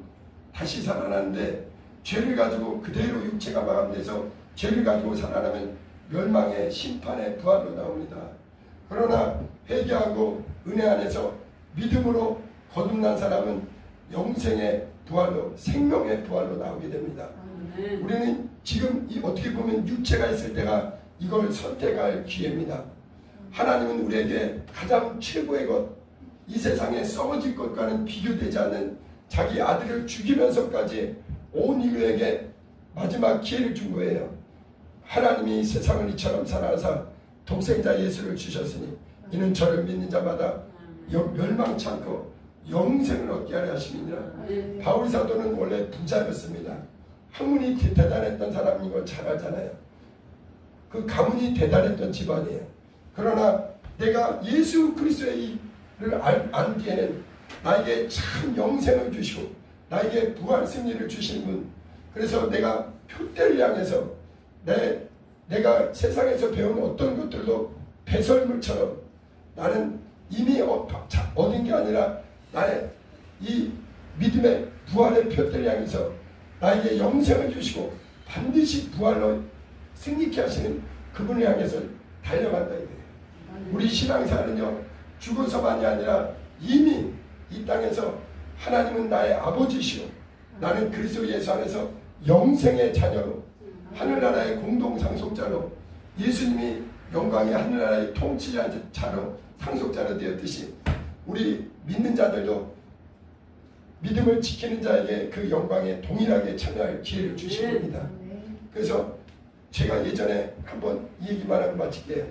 다시 살아나는데, 죄를 가지고 그대로 육체가 마감돼서 죄를 가지고 살아나면 멸망의 심판의 부활로 나옵니다. 그러나 회개하고 은혜 안에서 믿음으로 거듭난 사람은 영생의 부활로, 생명의 부활로 나오게 됩니다. 우리는 지금 어떻게 보면 육체가 있을 때가 이걸 선택할 기회입니다. 하나님은 우리에게 가장 최고의 것, 이 세상에 썩어질 것과는 비교되지 않는 자기 아들을 죽이면서까지 온 인류에게 마지막 기회를 준 거예요. 하나님이 세상을 이처럼 사랑하사 독생자 예수를 주셨으니 이는 저를 믿는 자마다 멸망치 않고 영생을 얻게 하려 하심이니라. 바울 사도는 원래 부자였습니다. 학문이 대단했던 사람인 걸 잘 알잖아요. 그 가문이 대단했던 집안이에요. 그러나 내가 예수 그리스도의 일을 안 뒤에는 나에게 참 영생을 주시고 나에게 부활 승리를 주신 분, 그래서 내가 표대를 향해서 내가 세상에서 배운 어떤 것들도 배설물처럼 나는 이미 얻은 게 아니라 나의 이 믿음의 부활의 표대를 향해서 나에게 영생을 주시고 반드시 부활로 승리케 하시는 그분을 향해서 달려간다 이거예요. 우리 신앙생활은요, 죽어서만이 아니라 이미 이 땅에서 하나님은 나의 아버지시오, 나는 그리스도 예수 안에서 영생의 자녀로, 하늘나라의 공동상속자로, 예수님이 영광의 하늘나라의 통치자로 상속자로 되었듯이 우리 믿는 자들도 믿음을 지키는 자에게 그 영광에 동일하게 참여할 기회를 주신 겁니다. 그래서 제가 예전에 한번 이 얘기만 하고 마칠게요.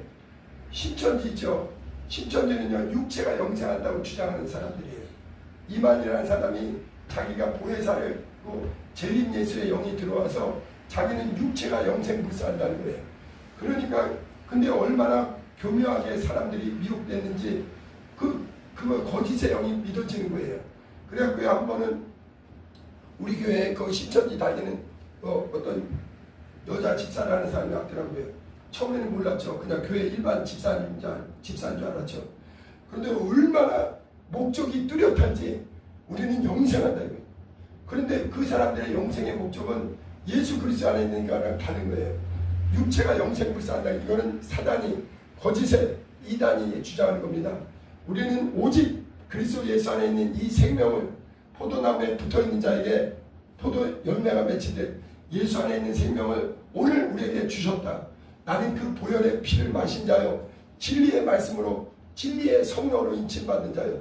신천지 있죠. 신천지는요, 육체가 영생한다고 주장하는 사람들이에요. 이만이라는 사람이 자기가 보혜사를 재림 예수의 영이 들어와서 자기는 육체가 영생불사한다는 거예요. 그러니까 근데 얼마나 교묘하게 사람들이 미혹됐는지 그거 거짓의 영이 믿어지는 거예요. 그래갖고요, 한 번은 우리 교회에 그 신천지 다니는 어떤 여자 집사라는 사람이 왔더라고요. 처음에는 몰랐죠. 그냥 교회 일반 집사인 줄 알았죠. 그런데 얼마나 목적이 뚜렷한지 우리는 영생한다 이거예요. 그런데 그 사람들의 영생의 목적은 예수 그리스도 안에 있는 거랑 다른 거예요. 육체가 영생불사한다. 이거는 사단이, 거짓의 이단이 주장하는 겁니다. 우리는 오직 그리스도 예수 안에 있는 이 생명을 포도나무에 붙어있는 자에게 포도 열매가 맺히듯 예수 안에 있는 생명을 오늘 우리에게 주셨다. 나는 그 보혈의 피를 마신 자요 진리의 말씀으로 진리의 성령으로 인침받은 자요.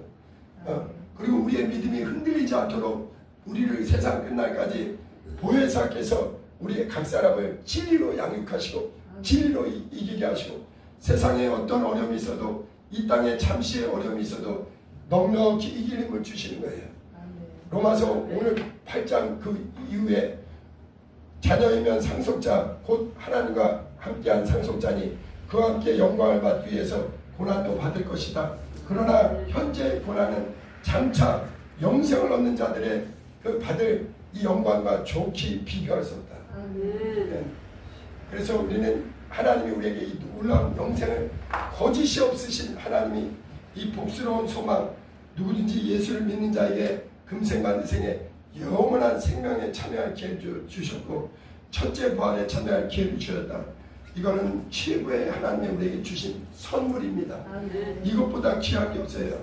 그리고 우리의 믿음이 흔들리지 않도록 우리를 세상 끝날까지 보혜사께서 우리의 각 사람을 진리로 양육하시고 진리로 이기게 하시고 세상에 어떤 어려움이 있어도 이 땅에 잠시의 어려움이 있어도 넉넉히 이길 힘을 주시는 거예요. 로마서 오늘 8장 그 이후에 자녀이면 상속자 곧 하나님과 함께한 상속자니 그와 함께 영광을 받기 위해서 고난도 받을 것이다. 그러나 현재의 고난은 장차 영생을 얻는 자들의 그 받을 이 영광과 좋게 비교할 수 없다. 네. 그래서 우리는 하나님이 우리에게 이 놀라운 영생을 거짓이 없으신 하나님이 이 복스러운 소망 누구든지 예수를 믿는 자에게 금생만생에 영원한 생명에 참여할 기회를 주셨고 첫째 부활에 참여할 기회를 주셨다. 이거는 최고의 하나님이 우리에게 주신 선물입니다. 이것보다 귀한 게 없어요.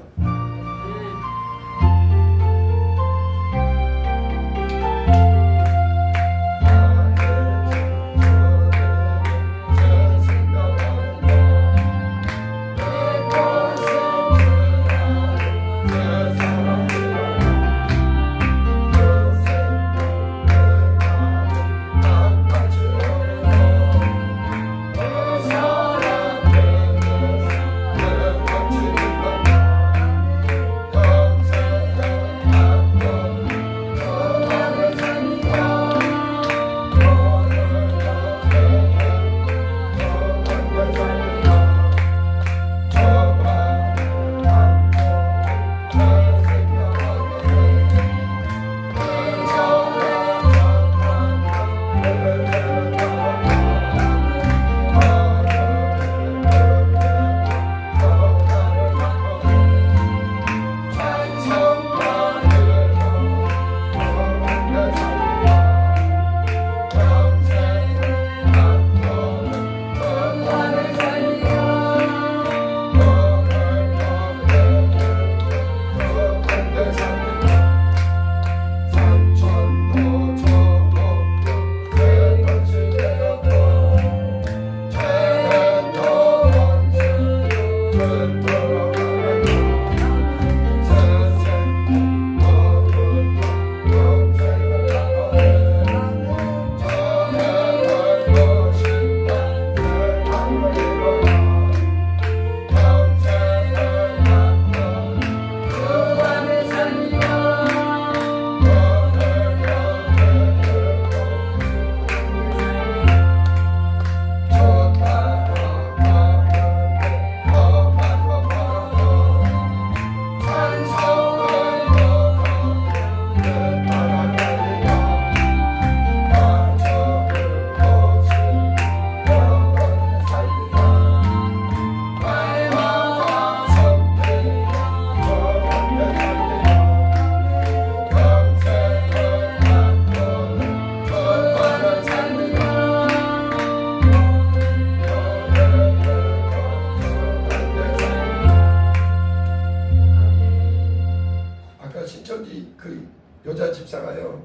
여자 집사가요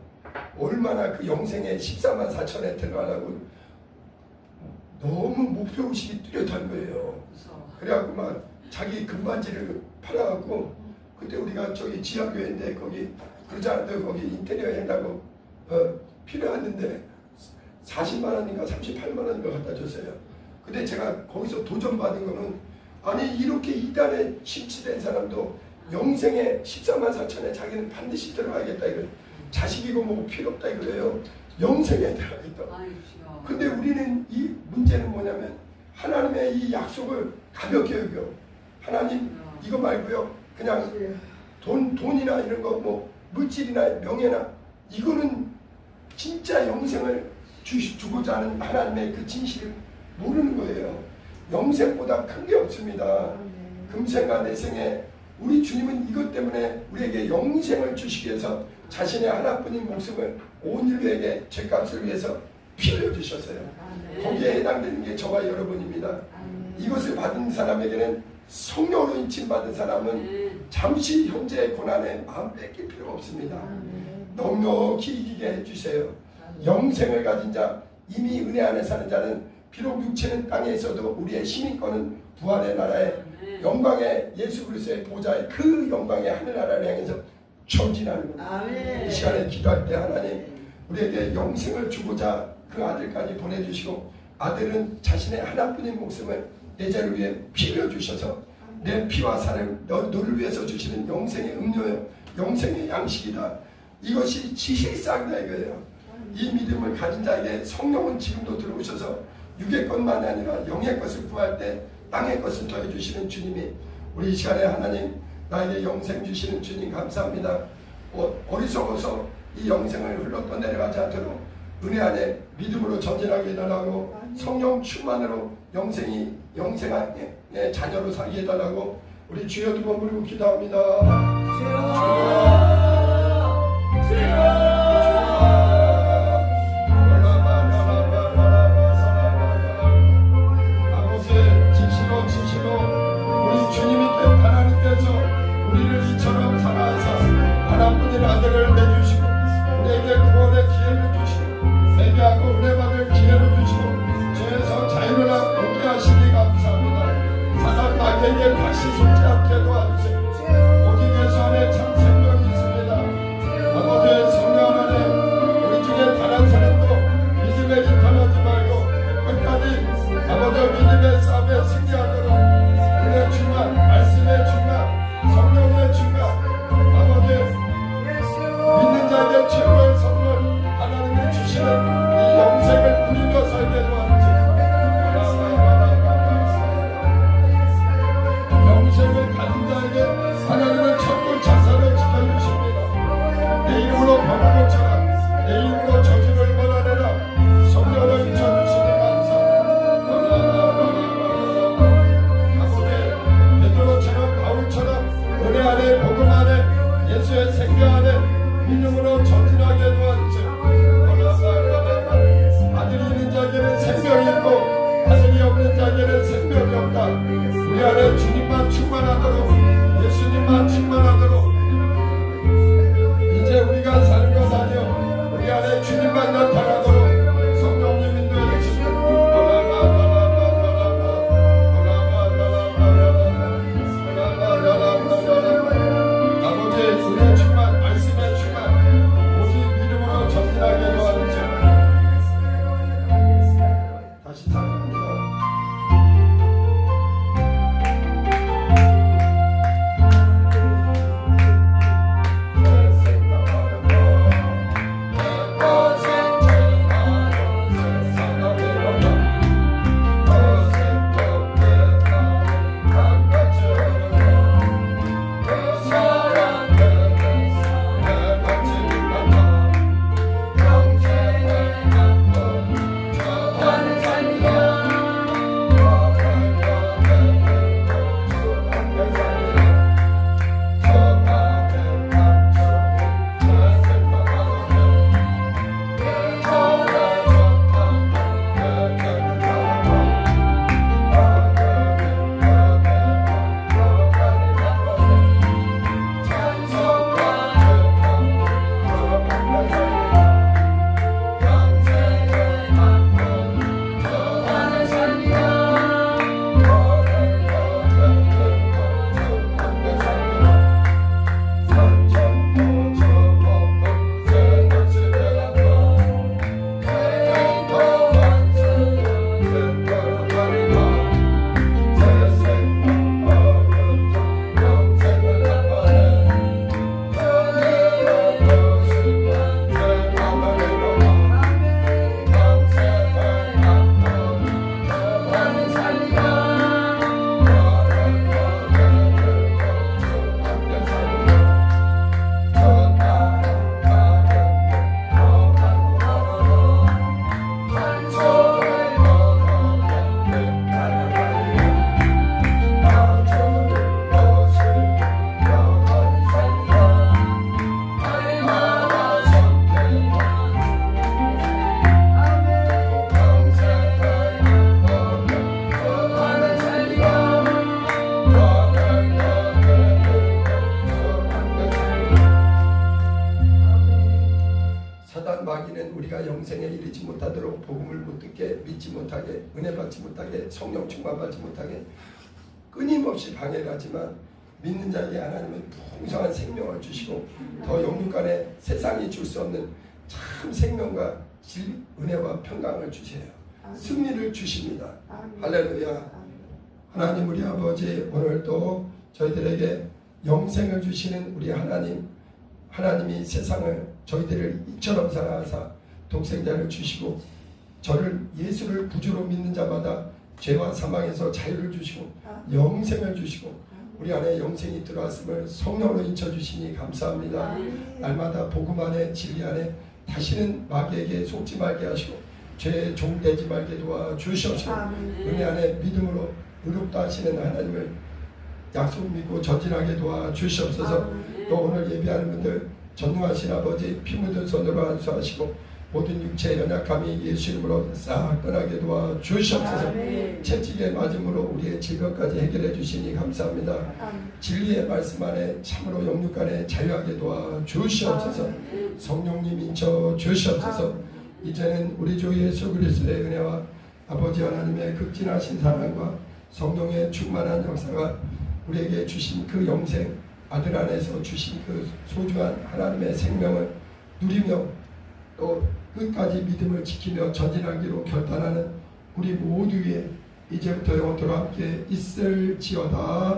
얼마나 그 영생에 14만 4천에 들어가려고 너무 목표의식이 뚜렷한 거예요. 그래갖고 막 자기 금반지를 팔아갖고 그때 우리가 저기 지하교회인데 거기 그러지 않아도 거기 인테리어 한다고 필요했는데 40만 원인가 38만 원인가 갖다 줬어요. 근데 제가 거기서 도전받은 거는 아니 이렇게 이단에 심취된 사람도 영생에 14만 4천에 자기는 반드시 들어가야겠다 이거 자식이고 뭐 필요 없다 이거예요. 영생에 들어가겠다. 근데 우리는 이 문제는 뭐냐면 하나님의 이 약속을 가볍게 여겨. 하나님 이거 말고요 그냥 돈이나 이런 거 뭐 물질이나 명예나 이거는 진짜 영생을 주고자 하는 하나님의 그 진실을 모르는 거예요. 영생보다 큰 게 없습니다. 금생과 내생에 우리 주님은 이것 때문에 우리에게 영생을 주시기 위해서 자신의 하나뿐인 목숨을 온 인류에게 죄값을 위해서 피 흘려주셨어요. 거기에 해당되는 게 저와 여러분입니다. 이것을 받은 사람에게는 성령으로 인침받은 사람은 잠시 형제의 고난에 마음 뺏길 필요 없습니다. 넉넉히 이기게 해주세요. 영생을 가진 자, 이미 은혜 안에 사는 자는 비록 육체는 땅에 있어도 우리의 시민권은 부활의 나라의 영광의 예수 그리스도의 보좌의 그 영광의 하늘나라를 향해서 전진하는 겁니다. 이 시간에 기도할 때 하나님 우리에게 영생을 주고자 그 아들까지 보내주시고, 아들은 자신의 하나뿐인 목숨을 내 자를 위해 피려 주셔서 내 피와 살을 너를 위해서 주시는 영생의 음료요 영생의 양식이다. 이것이 지식상이다 이거예요. 이 믿음을 가진 자에게 성령은 지금도 들어오셔서 육의 것만이 아니라 영의 것을 구할 때 땅의 것을 더해주시는 주님이, 우리 이 시간에 하나님 나에게 영생 주시는 주님 감사합니다. 어리석어서 이 영생을 흘러 떠내려가지 않도록 은혜 안에 믿음으로 전진하게 해달라고, 성령 충만으로 영생의 자녀로 살게 해달라고 우리 주여 두 번 부르고 기도합니다. 진실로 우리 주님께 하나님께서 우리를 이처럼 사랑하사 하나뿐인 아들을 내주시고 우리에게 구원의 기회를 주시고 회개하고 은혜받을 기회를 주시고 죄에서 자유를 얻게 하시니 감사합니다. 사단 마귀에게 다시 속지 않게 도와주세요. 오직 예수 안에 참 생명이 있습니다. 아버지의 성령 안에 우리 중에 다른 사람도 믿음에 이탈하지 말고 끝까지 아버지 믿음의 싸움에 승리하도록 은혜 충만, 말씀의 충만, 성령의 충만, 아버지 믿는 자에게 최고의 선물 하나님이 주시는 이 영생을 누리며 살게 도와주세요. 영생을 가진 자에게 하나님은 천국 자산을 지켜주십니다. 내 이름으로 법을 고쳐라, 내 이름으로 저주를 몰아내라, 성령을 쳐주시니 은혜 안에 복음 안에 예수의 생명 안에 믿음으로 전진하게 도와주세요. 아들이 있는 자에게는 생명이 있고 아들이 없는 자에게는 생명이 없다. 우리 안에 주님만 충만하도록, 예수님만 충만하도록, 이제 우리가 사는 것 아니요 우리 안에 주님만 나타나도록 성령님 인도해 주시고 은혜 충만, 말씀의 충만, 오직 믿음으로 전진하게 도와주세요. 다시 사랑합니다. 못 듣게, 믿지 못하게, 은혜 받지 못하게, 성령 충만 받지 못하게 끊임없이 방해를 하지만 믿는 자에게 하나님은 풍성한 생명을 주시고 더 영육간에 세상이 줄 수 없는 참 생명과 은혜와 평강을 주세요. 승리를 주십니다. 할렐루야. 하나님 우리 아버지, 오늘도 저희들에게 영생을 주시는 우리 하나님이 세상을 저희들을 이처럼 사랑하사 독생자를 주시고 저를 예수를 구주로 믿는 자마다 죄와 사망에서 자유를 주시고 영생을 주시고 우리 안에 영생이 들어왔음을 성령으로 인쳐주시니 감사합니다. 날마다 복음 안에 진리 안에 다시는 마귀에게 속지 말게 하시고 죄의 종 되지 말게 도와주시옵소서. 은혜 안에 믿음으로 의롭다 하시는 하나님을 약속 믿고 전진하게 도와주시옵소서. 또 오늘 예배하는 분들 전능하신 아버지 피 묻은 손으로 안수하시고 모든 육체의 연약함이 예수 이름으로 싹 떠나게 도와주시옵소서. 채찍에 맞음으로 우리의 질병까지 해결해 주시니 감사합니다. 진리의 말씀 안에 참으로 영육간에 자유하게 도와주시옵소서. 성령님 인쳐 주시옵소서. 이제는 우리 주 예수 그리스도의 은혜와 아버지 하나님의 극진하신 사랑과 성령의 충만한 역사가 우리에게 주신 그 영생, 아들 안에서 주신 그 소중한 하나님의 생명을 누리며 또 끝까지 믿음을 지키며 전진하기로 결단하는 우리 모두 위에 이제부터 영원토록 함께 있을지어다.